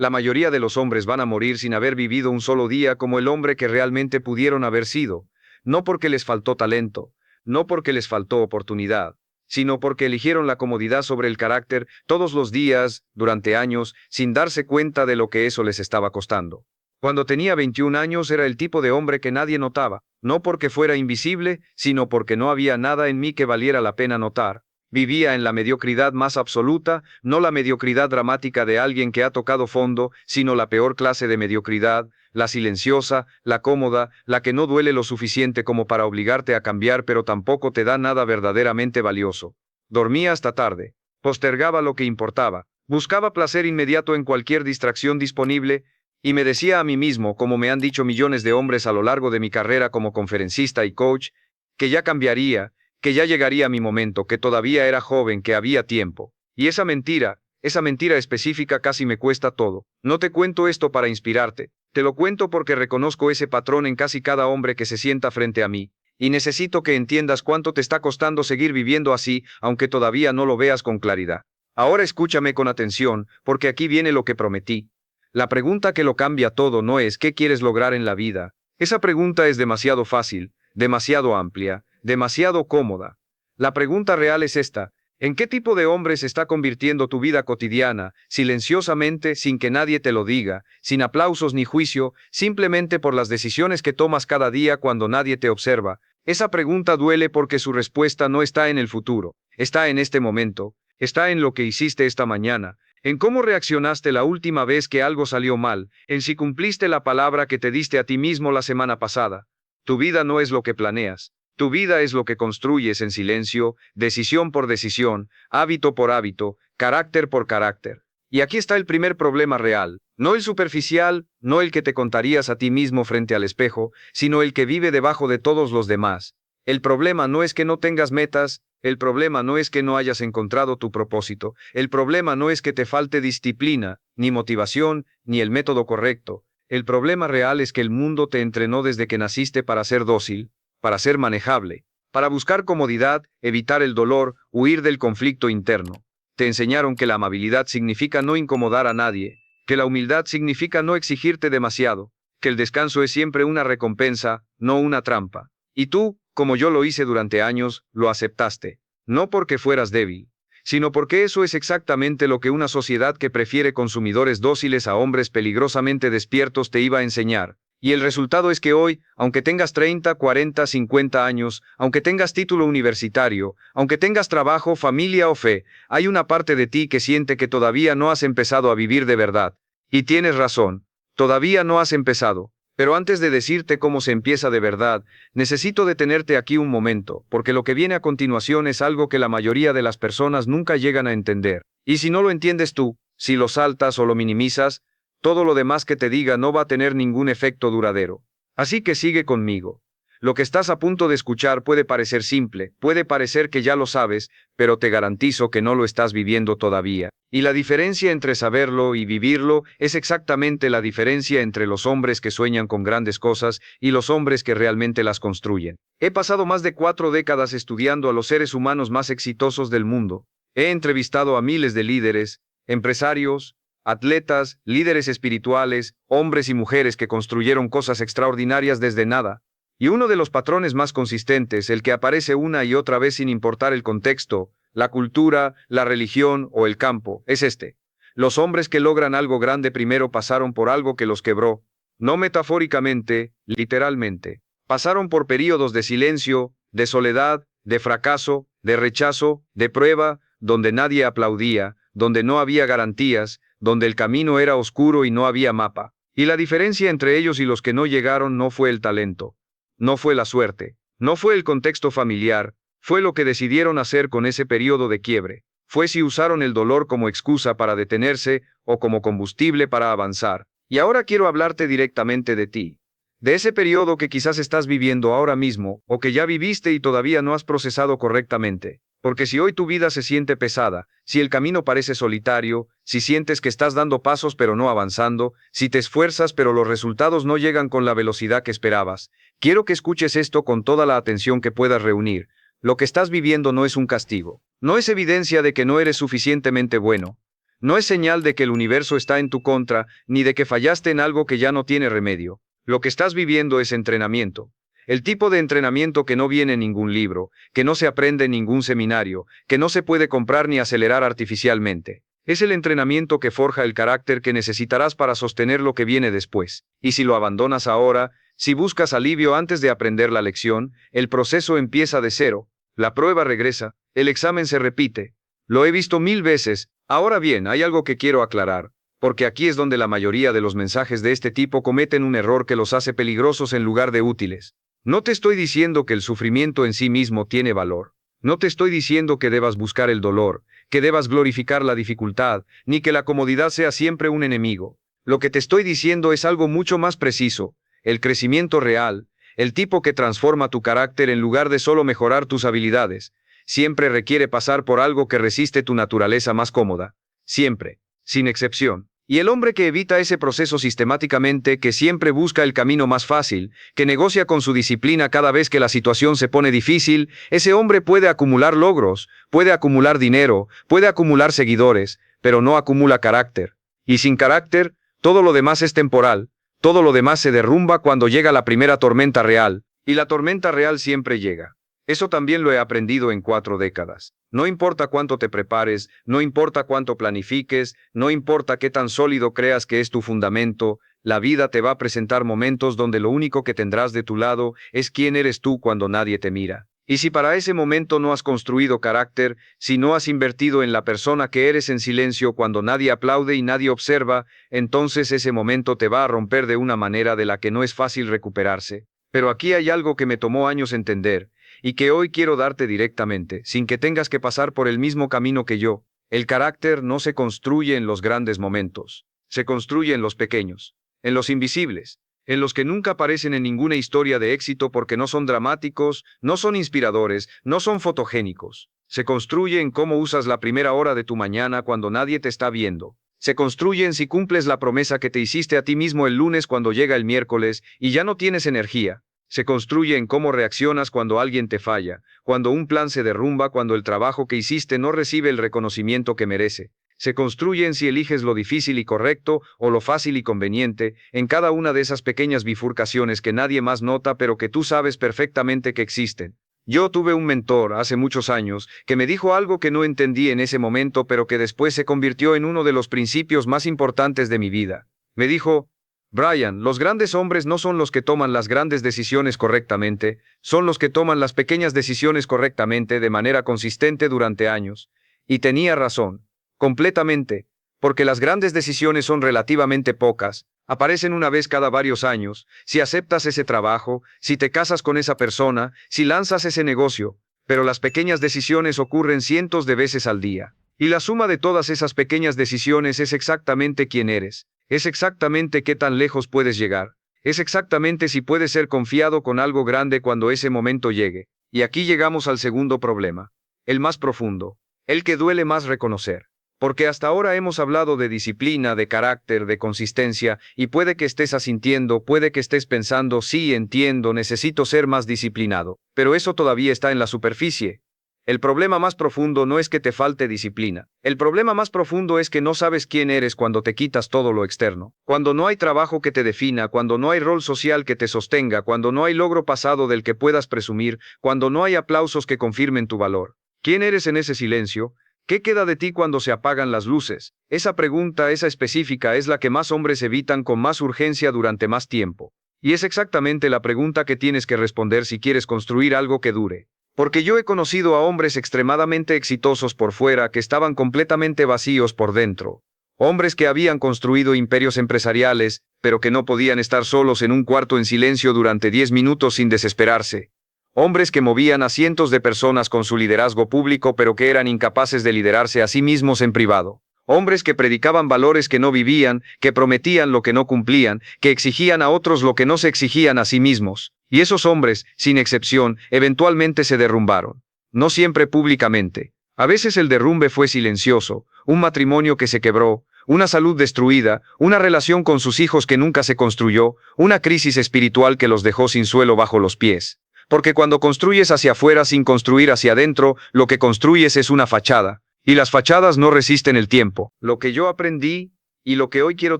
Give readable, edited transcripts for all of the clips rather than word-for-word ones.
La mayoría de los hombres van a morir sin haber vivido un solo día como el hombre que realmente pudieron haber sido, no porque les faltó talento, no porque les faltó oportunidad, sino porque eligieron la comodidad sobre el carácter todos los días, durante años, sin darse cuenta de lo que eso les estaba costando. Cuando tenía 21 años era el tipo de hombre que nadie notaba, no porque fuera invisible, sino porque no había nada en mí que valiera la pena notar. Vivía en la mediocridad más absoluta, no la mediocridad dramática de alguien que ha tocado fondo, sino la peor clase de mediocridad, la silenciosa, la cómoda, la que no duele lo suficiente como para obligarte a cambiar pero tampoco te da nada verdaderamente valioso. Dormía hasta tarde, postergaba lo que importaba, buscaba placer inmediato en cualquier distracción disponible, y me decía a mí mismo, como me han dicho millones de hombres a lo largo de mi carrera como conferencista y coach, que ya cambiaría, que ya llegaría mi momento, que todavía era joven, que había tiempo. Y esa mentira específica casi me cuesta todo. No te cuento esto para inspirarte, te lo cuento porque reconozco ese patrón en casi cada hombre que se sienta frente a mí, y necesito que entiendas cuánto te está costando seguir viviendo así, aunque todavía no lo veas con claridad. Ahora escúchame con atención, porque aquí viene lo que prometí. La pregunta que lo cambia todo no es ¿qué quieres lograr en la vida? Esa pregunta es demasiado fácil, demasiado amplia, demasiado cómoda. La pregunta real es esta: ¿en qué tipo de hombre se está convirtiendo tu vida cotidiana, silenciosamente, sin que nadie te lo diga, sin aplausos ni juicio, simplemente por las decisiones que tomas cada día cuando nadie te observa? Esa pregunta duele porque su respuesta no está en el futuro, está en este momento, está en lo que hiciste esta mañana, en cómo reaccionaste la última vez que algo salió mal, en si cumpliste la palabra que te diste a ti mismo la semana pasada. Tu vida no es lo que planeas. Tu vida es lo que construyes en silencio, decisión por decisión, hábito por hábito, carácter por carácter. Y aquí está el primer problema real, no el superficial, no el que te contarías a ti mismo frente al espejo, sino el que vive debajo de todos los demás. El problema no es que no tengas metas, el problema no es que no hayas encontrado tu propósito, el problema no es que te falte disciplina, ni motivación, ni el método correcto. El problema real es que el mundo te entrenó desde que naciste para ser dócil, para ser manejable, para buscar comodidad, evitar el dolor, huir del conflicto interno. Te enseñaron que la amabilidad significa no incomodar a nadie, que la humildad significa no exigirte demasiado, que el descanso es siempre una recompensa, no una trampa. Y tú, como yo lo hice durante años, lo aceptaste, no porque fueras débil, sino porque eso es exactamente lo que una sociedad que prefiere consumidores dóciles a hombres peligrosamente despiertos te iba a enseñar. Y el resultado es que hoy, aunque tengas 30, 40, 50 años, aunque tengas título universitario, aunque tengas trabajo, familia o fe, hay una parte de ti que siente que todavía no has empezado a vivir de verdad. Y tienes razón, todavía no has empezado. Pero antes de decirte cómo se empieza de verdad, necesito detenerte aquí un momento, porque lo que viene a continuación es algo que la mayoría de las personas nunca llegan a entender. Y si no lo entiendes tú, si lo saltas o lo minimizas, todo lo demás que te diga no va a tener ningún efecto duradero. Así que sigue conmigo. Lo que estás a punto de escuchar puede parecer simple, puede parecer que ya lo sabes, pero te garantizo que no lo estás viviendo todavía. Y la diferencia entre saberlo y vivirlo es exactamente la diferencia entre los hombres que sueñan con grandes cosas y los hombres que realmente las construyen. He pasado más de 4 décadas estudiando a los seres humanos más exitosos del mundo. He entrevistado a miles de líderes, empresarios, atletas, líderes espirituales, hombres y mujeres que construyeron cosas extraordinarias desde nada. Y uno de los patrones más consistentes, el que aparece una y otra vez sin importar el contexto, la cultura, la religión o el campo, es este: los hombres que logran algo grande primero pasaron por algo que los quebró, no metafóricamente, literalmente. Pasaron por períodos de silencio, de soledad, de fracaso, de rechazo, de prueba, donde nadie aplaudía, donde no había garantías, donde el camino era oscuro y no había mapa. Y la diferencia entre ellos y los que no llegaron no fue el talento. No fue la suerte, no fue el contexto familiar, fue lo que decidieron hacer con ese periodo de quiebre. Fue si usaron el dolor como excusa para detenerse o como combustible para avanzar. Y ahora quiero hablarte directamente de ti. De ese periodo que quizás estás viviendo ahora mismo, o que ya viviste y todavía no has procesado correctamente. Porque si hoy tu vida se siente pesada, si el camino parece solitario, si sientes que estás dando pasos pero no avanzando, si te esfuerzas pero los resultados no llegan con la velocidad que esperabas, quiero que escuches esto con toda la atención que puedas reunir. Lo que estás viviendo no es un castigo, no es evidencia de que no eres suficientemente bueno, No es señal de que el universo está en tu contra, ni de que fallaste en algo que ya no tiene remedio. Lo que estás viviendo es entrenamiento. El tipo de entrenamiento que no viene en ningún libro, que no se aprende en ningún seminario, que no se puede comprar ni acelerar artificialmente. Es el entrenamiento que forja el carácter que necesitarás para sostener lo que viene después. Y si lo abandonas ahora, si buscas alivio antes de aprender la lección, el proceso empieza de cero, la prueba regresa, el examen se repite. Lo he visto 1000 veces. Ahora bien, hay algo que quiero aclarar, porque aquí es donde la mayoría de los mensajes de este tipo cometen un error que los hace peligrosos en lugar de útiles. No te estoy diciendo que el sufrimiento en sí mismo tiene valor. No te estoy diciendo que debas buscar el dolor, que debas glorificar la dificultad, ni que la comodidad sea siempre un enemigo. Lo que te estoy diciendo es algo mucho más preciso, el crecimiento real, el tipo que transforma tu carácter en lugar de solo mejorar tus habilidades, siempre requiere pasar por algo que resiste tu naturaleza más cómoda. Siempre, sin excepción. Y el hombre que evita ese proceso sistemáticamente, que siempre busca el camino más fácil, que negocia con su disciplina cada vez que la situación se pone difícil, ese hombre puede acumular logros, puede acumular dinero, puede acumular seguidores, pero no acumula carácter. Y sin carácter, todo lo demás es temporal, todo lo demás se derrumba cuando llega la primera tormenta real, y la tormenta real siempre llega. Eso también lo he aprendido en 4 décadas. No importa cuánto te prepares, no importa cuánto planifiques, no importa qué tan sólido creas que es tu fundamento, la vida te va a presentar momentos donde lo único que tendrás de tu lado es quién eres tú cuando nadie te mira. Y si para ese momento no has construido carácter, si no has invertido en la persona que eres en silencio cuando nadie aplaude y nadie observa, entonces ese momento te va a romper de una manera de la que no es fácil recuperarse. Pero aquí hay algo que me tomó años entender, y que hoy quiero darte directamente, sin que tengas que pasar por el mismo camino que yo. El carácter no se construye en los grandes momentos, se construye en los pequeños, en los invisibles, en los que nunca aparecen en ninguna historia de éxito porque no son dramáticos, no son inspiradores, no son fotogénicos. Se construye en cómo usas la primera hora de tu mañana cuando nadie te está viendo. Se construye en si cumples la promesa que te hiciste a ti mismo el lunes cuando llega el miércoles y ya no tienes energía. Se construye en cómo reaccionas cuando alguien te falla, cuando un plan se derrumba, cuando el trabajo que hiciste no recibe el reconocimiento que merece. Se construye en si eliges lo difícil y correcto o lo fácil y conveniente, en cada una de esas pequeñas bifurcaciones que nadie más nota pero que tú sabes perfectamente que existen. Yo tuve un mentor hace muchos años que me dijo algo que no entendí en ese momento pero que después se convirtió en uno de los principios más importantes de mi vida. Me dijo: Brian, los grandes hombres no son los que toman las grandes decisiones correctamente, son los que toman las pequeñas decisiones correctamente de manera consistente durante años. Y tenía razón, completamente, porque las grandes decisiones son relativamente pocas, aparecen una vez cada varios años, si aceptas ese trabajo, si te casas con esa persona, si lanzas ese negocio, pero las pequeñas decisiones ocurren cientos de veces al día. Y la suma de todas esas pequeñas decisiones es exactamente quién eres. Es exactamente qué tan lejos puedes llegar. Es exactamente si puedes ser confiado con algo grande cuando ese momento llegue. Y aquí llegamos al segundo problema. El más profundo. El que duele más reconocer. Porque hasta ahora hemos hablado de disciplina, de carácter, de consistencia, y puede que estés asintiendo, puede que estés pensando: sí, entiendo, necesito ser más disciplinado. Pero eso todavía está en la superficie. El problema más profundo no es que te falte disciplina. El problema más profundo es que no sabes quién eres cuando te quitas todo lo externo. Cuando no hay trabajo que te defina, cuando no hay rol social que te sostenga, cuando no hay logro pasado del que puedas presumir, cuando no hay aplausos que confirmen tu valor. ¿Quién eres en ese silencio? ¿Qué queda de ti cuando se apagan las luces? Esa pregunta, esa específica, es la que más hombres evitan con más urgencia durante más tiempo. Y es exactamente la pregunta que tienes que responder si quieres construir algo que dure. Porque yo he conocido a hombres extremadamente exitosos por fuera que estaban completamente vacíos por dentro. Hombres que habían construido imperios empresariales, pero que no podían estar solos en un cuarto en silencio durante 10 minutos sin desesperarse. Hombres que movían a cientos de personas con su liderazgo público pero que eran incapaces de liderarse a sí mismos en privado. Hombres que predicaban valores que no vivían, que prometían lo que no cumplían, que exigían a otros lo que no se exigían a sí mismos. Y esos hombres, sin excepción, eventualmente se derrumbaron. No siempre públicamente. A veces el derrumbe fue silencioso, un matrimonio que se quebró, una salud destruida, una relación con sus hijos que nunca se construyó, una crisis espiritual que los dejó sin suelo bajo los pies. Porque cuando construyes hacia afuera sin construir hacia adentro, lo que construyes es una fachada. Y las fachadas no resisten el tiempo. Lo que yo aprendí, y lo que hoy quiero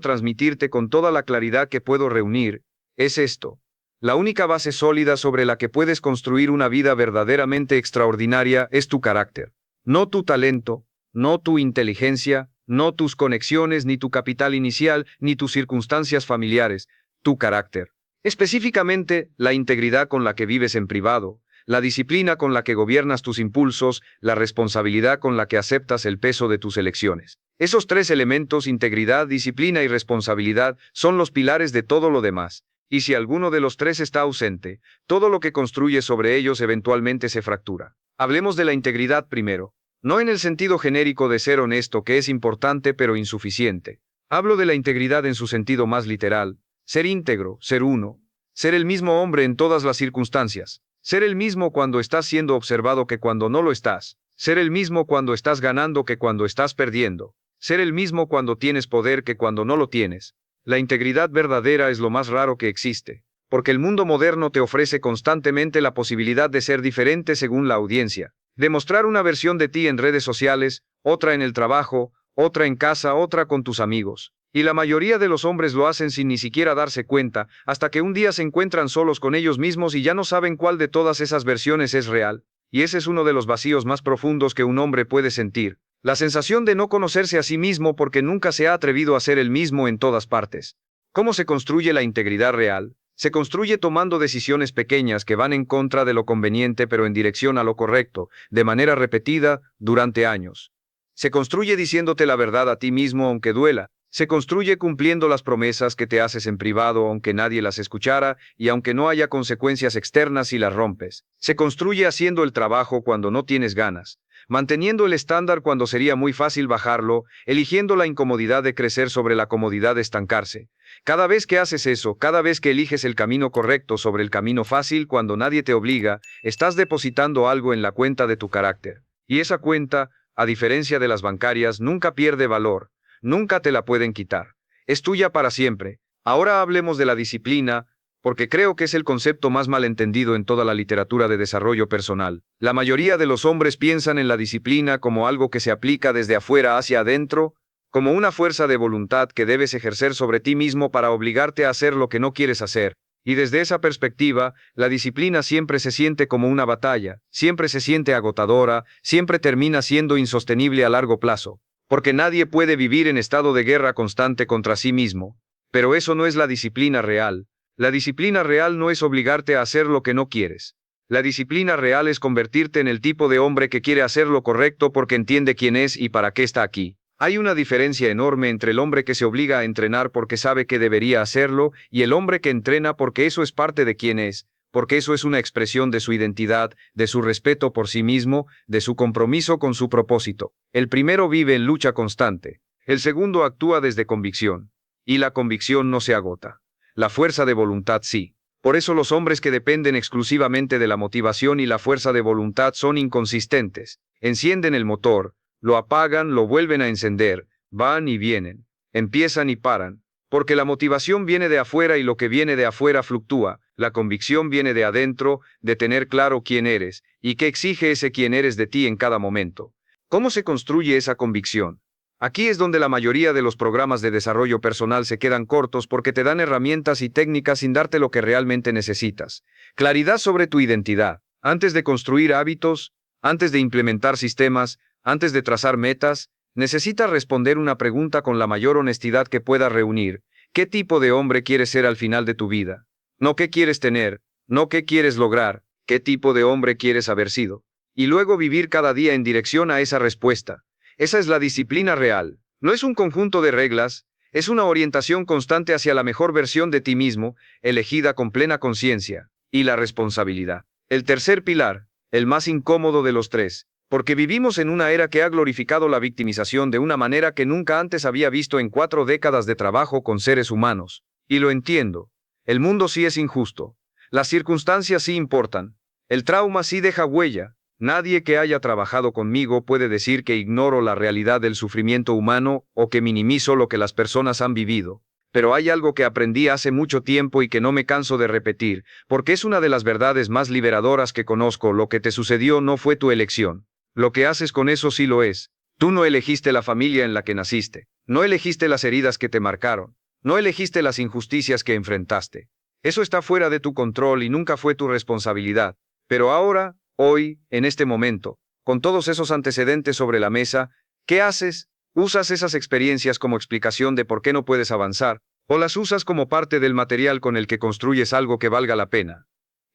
transmitirte con toda la claridad que puedo reunir, es esto. La única base sólida sobre la que puedes construir una vida verdaderamente extraordinaria es tu carácter. No tu talento, no tu inteligencia, no tus conexiones, ni tu capital inicial, ni tus circunstancias familiares, tu carácter. Específicamente, la integridad con la que vives en privado, la disciplina con la que gobiernas tus impulsos, la responsabilidad con la que aceptas el peso de tus elecciones. Esos tres elementos, integridad, disciplina y responsabilidad, son los pilares de todo lo demás. Y si alguno de los tres está ausente, todo lo que construyes sobre ellos eventualmente se fractura. Hablemos de la integridad primero. No en el sentido genérico de ser honesto, que es importante pero insuficiente. Hablo de la integridad en su sentido más literal. Ser íntegro, ser uno. Ser el mismo hombre en todas las circunstancias. Ser el mismo cuando estás siendo observado que cuando no lo estás. Ser el mismo cuando estás ganando que cuando estás perdiendo. Ser el mismo cuando tienes poder que cuando no lo tienes. La integridad verdadera es lo más raro que existe, porque el mundo moderno te ofrece constantemente la posibilidad de ser diferente según la audiencia, de mostrar una versión de ti en redes sociales, otra en el trabajo, otra en casa, otra con tus amigos. Y la mayoría de los hombres lo hacen sin ni siquiera darse cuenta, hasta que un día se encuentran solos con ellos mismos y ya no saben cuál de todas esas versiones es real. Y ese es uno de los vacíos más profundos que un hombre puede sentir. La sensación de no conocerse a sí mismo porque nunca se ha atrevido a ser el mismo en todas partes. ¿Cómo se construye la integridad real? Se construye tomando decisiones pequeñas que van en contra de lo conveniente pero en dirección a lo correcto, de manera repetida, durante años. Se construye diciéndote la verdad a ti mismo aunque duela. Se construye cumpliendo las promesas que te haces en privado aunque nadie las escuchara y aunque no haya consecuencias externas si las rompes. Se construye haciendo el trabajo cuando no tienes ganas, manteniendo el estándar cuando sería muy fácil bajarlo, eligiendo la incomodidad de crecer sobre la comodidad de estancarse. Cada vez que haces eso, cada vez que eliges el camino correcto sobre el camino fácil cuando nadie te obliga, estás depositando algo en la cuenta de tu carácter. Y esa cuenta, a diferencia de las bancarias, nunca pierde valor. Nunca te la pueden quitar. Es tuya para siempre. Ahora hablemos de la disciplina, porque creo que es el concepto más malentendido en toda la literatura de desarrollo personal. La mayoría de los hombres piensan en la disciplina como algo que se aplica desde afuera hacia adentro, como una fuerza de voluntad que debes ejercer sobre ti mismo para obligarte a hacer lo que no quieres hacer. Y desde esa perspectiva, la disciplina siempre se siente como una batalla, siempre se siente agotadora, siempre termina siendo insostenible a largo plazo. Porque nadie puede vivir en estado de guerra constante contra sí mismo. Pero eso no es la disciplina real. La disciplina real no es obligarte a hacer lo que no quieres. La disciplina real es convertirte en el tipo de hombre que quiere hacer lo correcto porque entiende quién es y para qué está aquí. Hay una diferencia enorme entre el hombre que se obliga a entrenar porque sabe que debería hacerlo y el hombre que entrena porque eso es parte de quién es, porque eso es una expresión de su identidad, de su respeto por sí mismo, de su compromiso con su propósito. El primero vive en lucha constante. El segundo actúa desde convicción. Y la convicción no se agota. La fuerza de voluntad sí. Por eso los hombres que dependen exclusivamente de la motivación y la fuerza de voluntad son inconsistentes. Encienden el motor, lo apagan, lo vuelven a encender, van y vienen, empiezan y paran. Porque la motivación viene de afuera y lo que viene de afuera fluctúa. La convicción viene de adentro, de tener claro quién eres, y qué exige ese quién eres de ti en cada momento. ¿Cómo se construye esa convicción? Aquí es donde la mayoría de los programas de desarrollo personal se quedan cortos porque te dan herramientas y técnicas sin darte lo que realmente necesitas. Claridad sobre tu identidad. Antes de construir hábitos, antes de implementar sistemas, antes de trazar metas, necesitas responder una pregunta con la mayor honestidad que puedas reunir. ¿Qué tipo de hombre quieres ser al final de tu vida? No qué quieres tener, no qué quieres lograr, qué tipo de hombre quieres haber sido. Y luego vivir cada día en dirección a esa respuesta. Esa es la disciplina real. No es un conjunto de reglas, es una orientación constante hacia la mejor versión de ti mismo, elegida con plena conciencia. Y la responsabilidad. El tercer pilar, el más incómodo de los tres. Porque vivimos en una era que ha glorificado la victimización de una manera que nunca antes había visto en 4 décadas de trabajo con seres humanos. Y lo entiendo. El mundo sí es injusto. Las circunstancias sí importan. El trauma sí deja huella. Nadie que haya trabajado conmigo puede decir que ignoro la realidad del sufrimiento humano o que minimizo lo que las personas han vivido. Pero hay algo que aprendí hace mucho tiempo y que no me canso de repetir, porque es una de las verdades más liberadoras que conozco. Lo que te sucedió no fue tu elección. Lo que haces con eso sí lo es. Tú no elegiste la familia en la que naciste, no elegiste las heridas que te marcaron, no elegiste las injusticias que enfrentaste. Eso está fuera de tu control y nunca fue tu responsabilidad. Pero ahora, hoy, en este momento, con todos esos antecedentes sobre la mesa, ¿qué haces? ¿Usas esas experiencias como explicación de por qué no puedes avanzar? ¿O las usas como parte del material con el que construyes algo que valga la pena?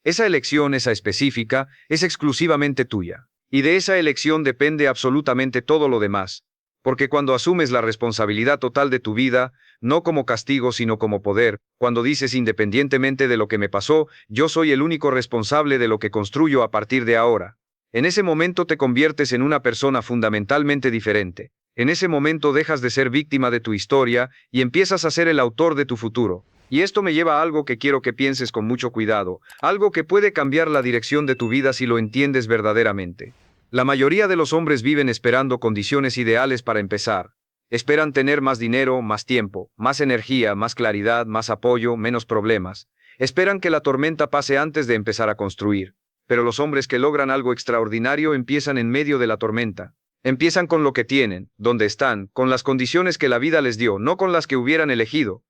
Esa elección, esa específica, es exclusivamente tuya. Y de esa elección depende absolutamente todo lo demás. Porque cuando asumes la responsabilidad total de tu vida, no como castigo sino como poder, cuando dices independientemente de lo que me pasó, yo soy el único responsable de lo que construyo a partir de ahora. En ese momento te conviertes en una persona fundamentalmente diferente. En ese momento dejas de ser víctima de tu historia y empiezas a ser el autor de tu futuro. Y esto me lleva a algo que quiero que pienses con mucho cuidado, algo que puede cambiar la dirección de tu vida si lo entiendes verdaderamente. La mayoría de los hombres viven esperando condiciones ideales para empezar. Esperan tener más dinero, más tiempo, más energía, más claridad, más apoyo, menos problemas. Esperan que la tormenta pase antes de empezar a construir. Pero los hombres que logran algo extraordinario empiezan en medio de la tormenta. Empiezan con lo que tienen, donde están, con las condiciones que la vida les dio, no con las que hubieran elegido.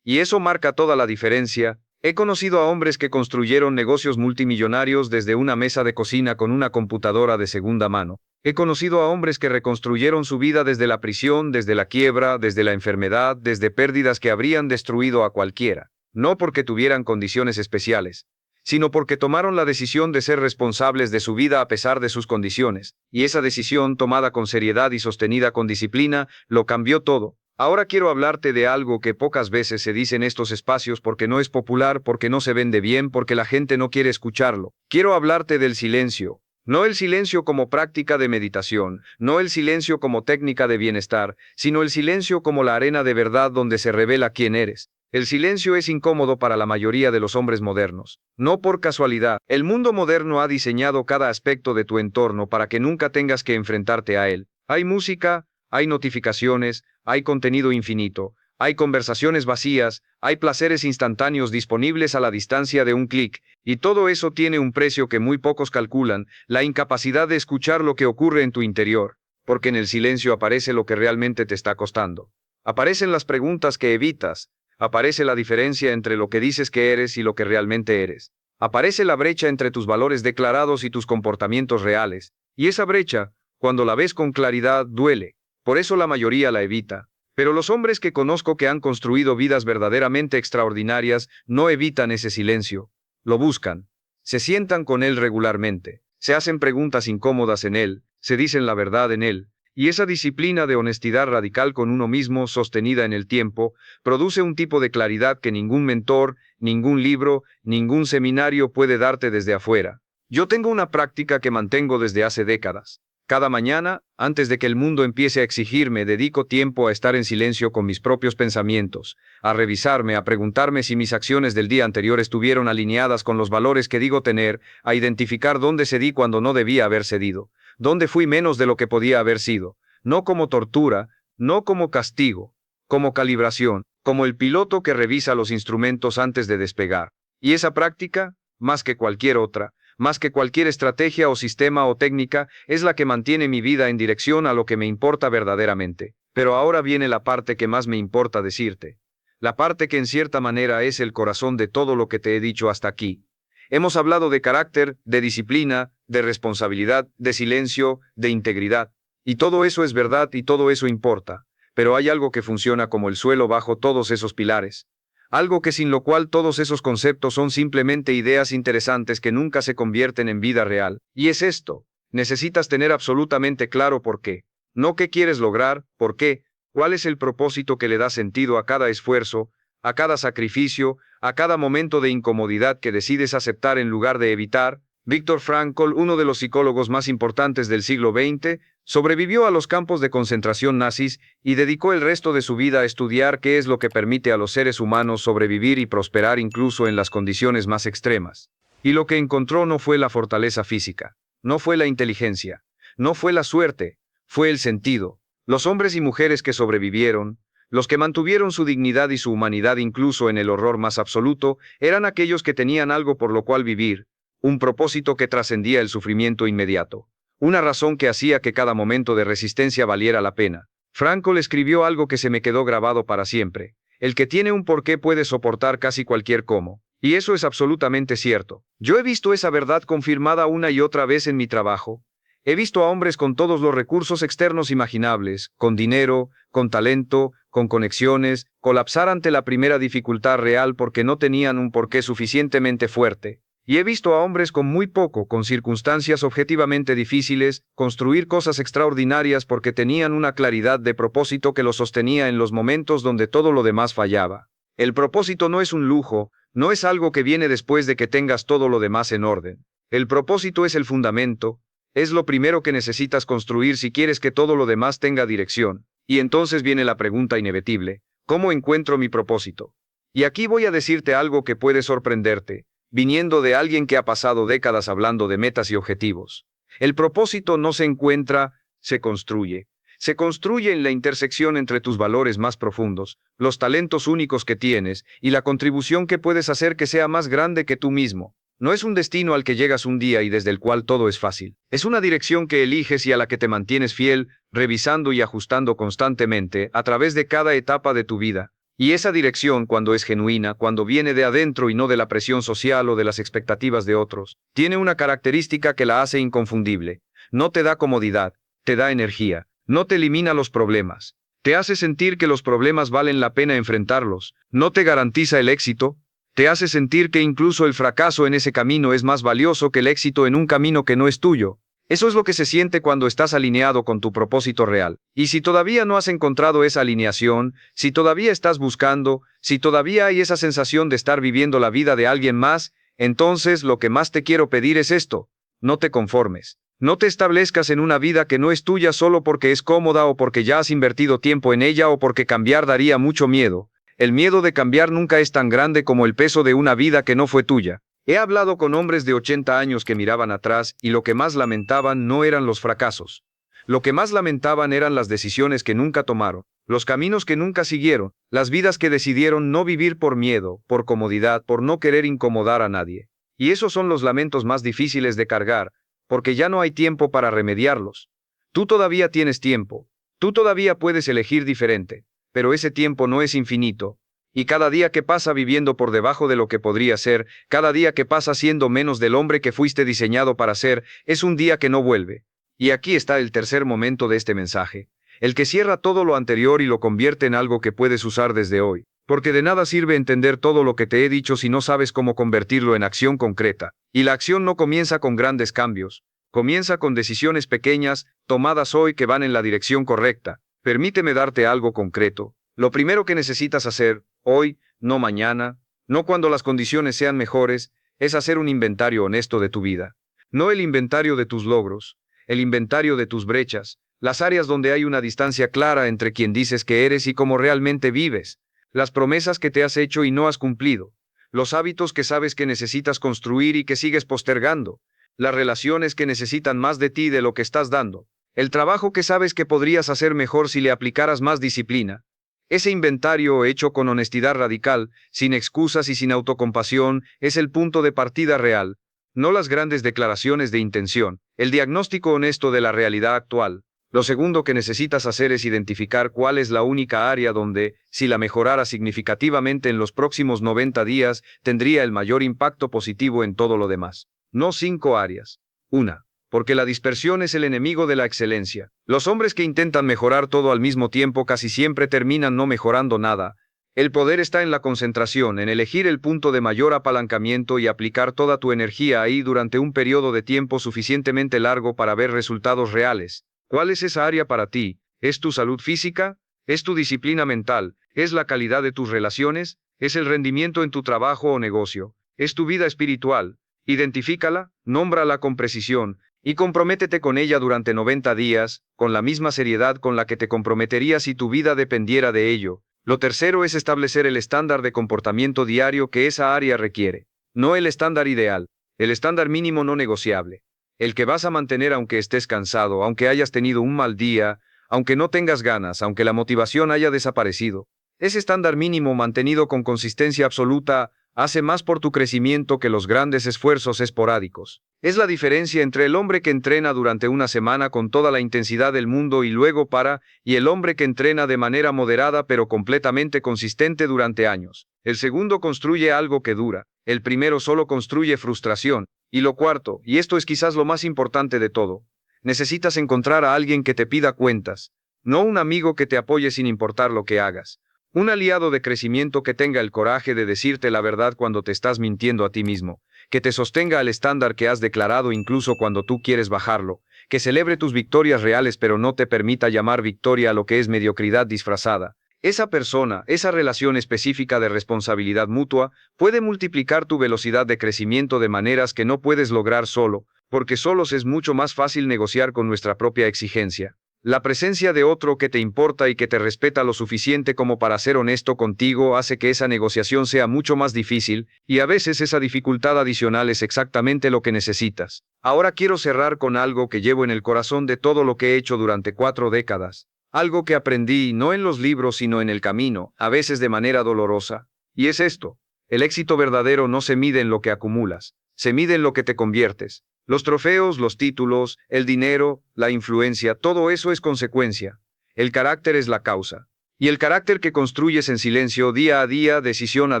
Y eso marca toda la diferencia. He conocido a hombres que construyeron negocios multimillonarios desde una mesa de cocina con una computadora de segunda mano. He conocido a hombres que reconstruyeron su vida desde la prisión, desde la quiebra, desde la enfermedad, desde pérdidas que habrían destruido a cualquiera. No porque tuvieran condiciones especiales, sino porque tomaron la decisión de ser responsables de su vida a pesar de sus condiciones. Y esa decisión, tomada con seriedad y sostenida con disciplina, lo cambió todo. Ahora quiero hablarte de algo que pocas veces se dice en estos espacios porque no es popular, porque no se vende bien, porque la gente no quiere escucharlo. Quiero hablarte del silencio. No el silencio como práctica de meditación, no el silencio como técnica de bienestar, sino el silencio como la arena de verdad donde se revela quién eres. El silencio es incómodo para la mayoría de los hombres modernos. No por casualidad, el mundo moderno ha diseñado cada aspecto de tu entorno para que nunca tengas que enfrentarte a él. Hay música, hay notificaciones, hay contenido infinito, hay conversaciones vacías, hay placeres instantáneos disponibles a la distancia de un clic, y todo eso tiene un precio que muy pocos calculan, la incapacidad de escuchar lo que ocurre en tu interior, porque en el silencio aparece lo que realmente te está costando. Aparecen las preguntas que evitas, aparece la diferencia entre lo que dices que eres y lo que realmente eres. Aparece la brecha entre tus valores declarados y tus comportamientos reales, y esa brecha, cuando la ves con claridad, duele. Por eso la mayoría la evita. Pero los hombres que conozco que han construido vidas verdaderamente extraordinarias no evitan ese silencio. Lo buscan. Se sientan con él regularmente. Se hacen preguntas incómodas en él. Se dicen la verdad en él. Y esa disciplina de honestidad radical con uno mismo, sostenida en el tiempo, produce un tipo de claridad que ningún mentor, ningún libro, ningún seminario puede darte desde afuera. Yo tengo una práctica que mantengo desde hace décadas. Cada mañana, antes de que el mundo empiece a exigirme, dedico tiempo a estar en silencio con mis propios pensamientos, a revisarme, a preguntarme si mis acciones del día anterior estuvieron alineadas con los valores que digo tener, a identificar dónde cedí cuando no debía haber cedido, dónde fui menos de lo que podía haber sido, no como tortura, no como castigo, como calibración, como el piloto que revisa los instrumentos antes de despegar. Y esa práctica, más que cualquier otra, más que cualquier estrategia o sistema o técnica, es la que mantiene mi vida en dirección a lo que me importa verdaderamente. Pero ahora viene la parte que más me importa decirte. La parte que en cierta manera es el corazón de todo lo que te he dicho hasta aquí. Hemos hablado de carácter, de disciplina, de responsabilidad, de silencio, de integridad. Y todo eso es verdad y todo eso importa. Pero hay algo que funciona como el suelo bajo todos esos pilares. Algo que sin lo cual todos esos conceptos son simplemente ideas interesantes que nunca se convierten en vida real. Y es esto. Necesitas tener absolutamente claro por qué. No qué quieres lograr, por qué, cuál es el propósito que le da sentido a cada esfuerzo, a cada sacrificio, a cada momento de incomodidad que decides aceptar en lugar de evitar. Viktor Frankl, uno de los psicólogos más importantes del siglo XX, sobrevivió a los campos de concentración nazis y dedicó el resto de su vida a estudiar qué es lo que permite a los seres humanos sobrevivir y prosperar incluso en las condiciones más extremas. Y lo que encontró no fue la fortaleza física, no fue la inteligencia, no fue la suerte, fue el sentido. Los hombres y mujeres que sobrevivieron, los que mantuvieron su dignidad y su humanidad incluso en el horror más absoluto, eran aquellos que tenían algo por lo cual vivir, un propósito que trascendía el sufrimiento inmediato. una razón que hacía que cada momento de resistencia valiera la pena. Frankl escribió algo que se me quedó grabado para siempre. El que tiene un porqué puede soportar casi cualquier cómo. Y eso es absolutamente cierto. Yo he visto esa verdad confirmada una y otra vez en mi trabajo. He visto a hombres con todos los recursos externos imaginables, con dinero, con talento, con conexiones, colapsar ante la primera dificultad real porque no tenían un porqué suficientemente fuerte. Y he visto a hombres con muy poco, con circunstancias objetivamente difíciles, construir cosas extraordinarias porque tenían una claridad de propósito que los sostenía en los momentos donde todo lo demás fallaba. El propósito no es un lujo, no es algo que viene después de que tengas todo lo demás en orden. El propósito es el fundamento, es lo primero que necesitas construir si quieres que todo lo demás tenga dirección. Y entonces viene la pregunta inevitable, ¿cómo encuentro mi propósito? Y aquí voy a decirte algo que puede sorprenderte, viniendo de alguien que ha pasado décadas hablando de metas y objetivos. El propósito no se encuentra, se construye. Se construye en la intersección entre tus valores más profundos, los talentos únicos que tienes y la contribución que puedes hacer que sea más grande que tú mismo. No es un destino al que llegas un día y desde el cual todo es fácil. Es una dirección que eliges y a la que te mantienes fiel, revisando y ajustando constantemente a través de cada etapa de tu vida. Y esa dirección, cuando es genuina, cuando viene de adentro y no de la presión social o de las expectativas de otros, tiene una característica que la hace inconfundible. No te da comodidad, te da energía. No te elimina los problemas. Te hace sentir que los problemas valen la pena enfrentarlos. No te garantiza el éxito. Te hace sentir que incluso el fracaso en ese camino es más valioso que el éxito en un camino que no es tuyo. Eso es lo que se siente cuando estás alineado con tu propósito real. Y si todavía no has encontrado esa alineación, si todavía estás buscando, si todavía hay esa sensación de estar viviendo la vida de alguien más, entonces lo que más te quiero pedir es esto: no te conformes. No te establezcas en una vida que no es tuya solo porque es cómoda o porque ya has invertido tiempo en ella o porque cambiar daría mucho miedo. El miedo de cambiar nunca es tan grande como el peso de una vida que no fue tuya. He hablado con hombres de 80 años que miraban atrás y lo que más lamentaban no eran los fracasos. Lo que más lamentaban eran las decisiones que nunca tomaron, los caminos que nunca siguieron, las vidas que decidieron no vivir por miedo, por comodidad, por no querer incomodar a nadie. Y esos son los lamentos más difíciles de cargar, porque ya no hay tiempo para remediarlos. Tú todavía tienes tiempo, tú todavía puedes elegir diferente, pero ese tiempo no es infinito, y cada día que pasa viviendo por debajo de lo que podría ser, cada día que pasa siendo menos del hombre que fuiste diseñado para ser, es un día que no vuelve. Y aquí está el tercer momento de este mensaje, el que cierra todo lo anterior y lo convierte en algo que puedes usar desde hoy. Porque de nada sirve entender todo lo que te he dicho si no sabes cómo convertirlo en acción concreta. Y la acción no comienza con grandes cambios. Comienza con decisiones pequeñas, tomadas hoy que van en la dirección correcta. Permíteme darte algo concreto. Lo primero que necesitas hacer, hoy, no mañana, no cuando las condiciones sean mejores, es hacer un inventario honesto de tu vida. No el inventario de tus logros, el inventario de tus brechas, las áreas donde hay una distancia clara entre quien dices que eres y cómo realmente vives. Las promesas que te has hecho y no has cumplido, los hábitos que sabes que necesitas construir y que sigues postergando, las relaciones que necesitan más de ti de lo que estás dando, el trabajo que sabes que podrías hacer mejor si le aplicaras más disciplina. Ese inventario hecho con honestidad radical, sin excusas y sin autocompasión, es el punto de partida real, no las grandes declaraciones de intención, el diagnóstico honesto de la realidad actual. Lo segundo que necesitas hacer es identificar cuál es la única área donde, si la mejorara significativamente en los próximos 90 días, tendría el mayor impacto positivo en todo lo demás. No 5 áreas. 1. Porque la dispersión es el enemigo de la excelencia. Los hombres que intentan mejorar todo al mismo tiempo casi siempre terminan no mejorando nada. El poder está en la concentración, en elegir el punto de mayor apalancamiento y aplicar toda tu energía ahí durante un periodo de tiempo suficientemente largo para ver resultados reales. ¿Cuál es esa área para ti? ¿Es tu salud física? ¿Es tu disciplina mental? ¿Es la calidad de tus relaciones? ¿Es el rendimiento en tu trabajo o negocio? ¿Es tu vida espiritual? Identifícala, nómbrala con precisión, y comprométete con ella durante 90 días, con la misma seriedad con la que te comprometerías si tu vida dependiera de ello. Lo tercero es establecer el estándar de comportamiento diario que esa área requiere. No el estándar ideal, el estándar mínimo no negociable. El que vas a mantener aunque estés cansado, aunque hayas tenido un mal día, aunque no tengas ganas, aunque la motivación haya desaparecido. Ese estándar mínimo mantenido con consistencia absoluta Hace más por tu crecimiento que los grandes esfuerzos esporádicos. Es la diferencia entre el hombre que entrena durante una semana con toda la intensidad del mundo y luego para, y el hombre que entrena de manera moderada pero completamente consistente durante años. El segundo construye algo que dura. El primero solo construye frustración. Y lo cuarto, y esto es quizás lo más importante de todo, necesitas encontrar a alguien que te pida cuentas, no un amigo que te apoye sin importar lo que hagas. Un aliado de crecimiento que tenga el coraje de decirte la verdad cuando te estás mintiendo a ti mismo, que te sostenga al estándar que has declarado incluso cuando tú quieres bajarlo, que celebre tus victorias reales pero no te permita llamar victoria a lo que es mediocridad disfrazada. Esa persona, esa relación específica de responsabilidad mutua, puede multiplicar tu velocidad de crecimiento de maneras que no puedes lograr solo, porque solos es mucho más fácil negociar con nuestra propia exigencia. La presencia de otro que te importa y que te respeta lo suficiente como para ser honesto contigo hace que esa negociación sea mucho más difícil, y a veces esa dificultad adicional es exactamente lo que necesitas. Ahora quiero cerrar con algo que llevo en el corazón de todo lo que he hecho durante 4 décadas. Algo que aprendí no en los libros sino en el camino, a veces de manera dolorosa. Y es esto: el éxito verdadero no se mide en lo que acumulas, se mide en lo que te conviertes. Los trofeos, los títulos, el dinero, la influencia, todo eso es consecuencia. El carácter es la causa. Y el carácter que construyes en silencio, día a día, decisión a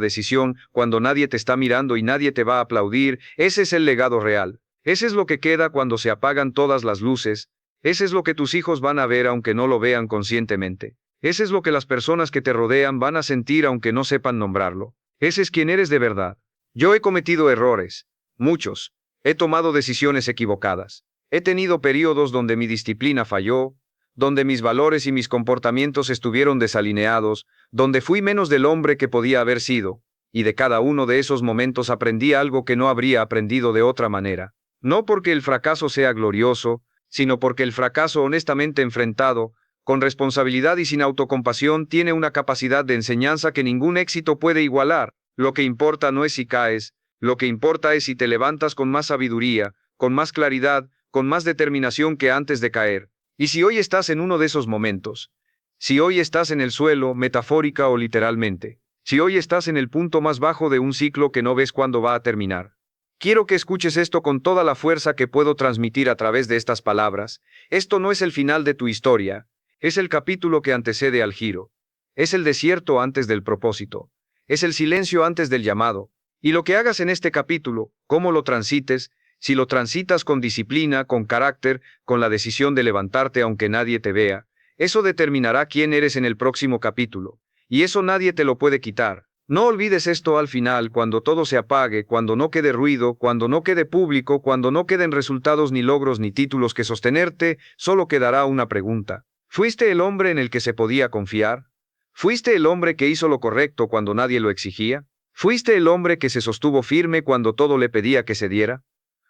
decisión, cuando nadie te está mirando y nadie te va a aplaudir, ese es el legado real. Ese es lo que queda cuando se apagan todas las luces. Ese es lo que tus hijos van a ver aunque no lo vean conscientemente. Ese es lo que las personas que te rodean van a sentir aunque no sepan nombrarlo. Ese es quien eres de verdad. Yo he cometido errores. Muchos. He tomado decisiones equivocadas. He tenido periodos donde mi disciplina falló, donde mis valores y mis comportamientos estuvieron desalineados, donde fui menos del hombre que podía haber sido, y de cada uno de esos momentos aprendí algo que no habría aprendido de otra manera. No porque el fracaso sea glorioso, sino porque el fracaso honestamente enfrentado, con responsabilidad y sin autocompasión, tiene una capacidad de enseñanza que ningún éxito puede igualar. Lo que importa no es si caes, lo que importa es si te levantas con más sabiduría, con más claridad, con más determinación que antes de caer. Y si hoy estás en uno de esos momentos, si hoy estás en el suelo, metafórica o literalmente, si hoy estás en el punto más bajo de un ciclo que no ves cuándo va a terminar, quiero que escuches esto con toda la fuerza que puedo transmitir a través de estas palabras. Esto no es el final de tu historia, es el capítulo que antecede al giro. Es el desierto antes del propósito. Es el silencio antes del llamado. Y lo que hagas en este capítulo, cómo lo transites, si lo transitas con disciplina, con carácter, con la decisión de levantarte aunque nadie te vea, eso determinará quién eres en el próximo capítulo. Y eso nadie te lo puede quitar. No olvides esto al final, cuando todo se apague, cuando no quede ruido, cuando no quede público, cuando no queden resultados ni logros ni títulos que sostenerte, solo quedará una pregunta. ¿Fuiste el hombre en el que se podía confiar? ¿Fuiste el hombre que hizo lo correcto cuando nadie lo exigía? ¿Fuiste el hombre que se sostuvo firme cuando todo le pedía que se diera?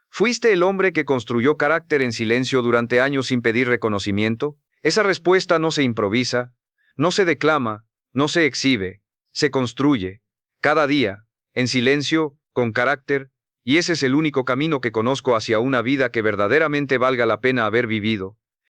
¿Fuiste el hombre que construyó carácter en silencio durante años sin pedir reconocimiento? Esa respuesta no se improvisa, no se declama, no se exhibe, se construye, cada día, en silencio, con carácter, y ese es el único camino que conozco hacia una vida que verdaderamente valga la pena haber vivido.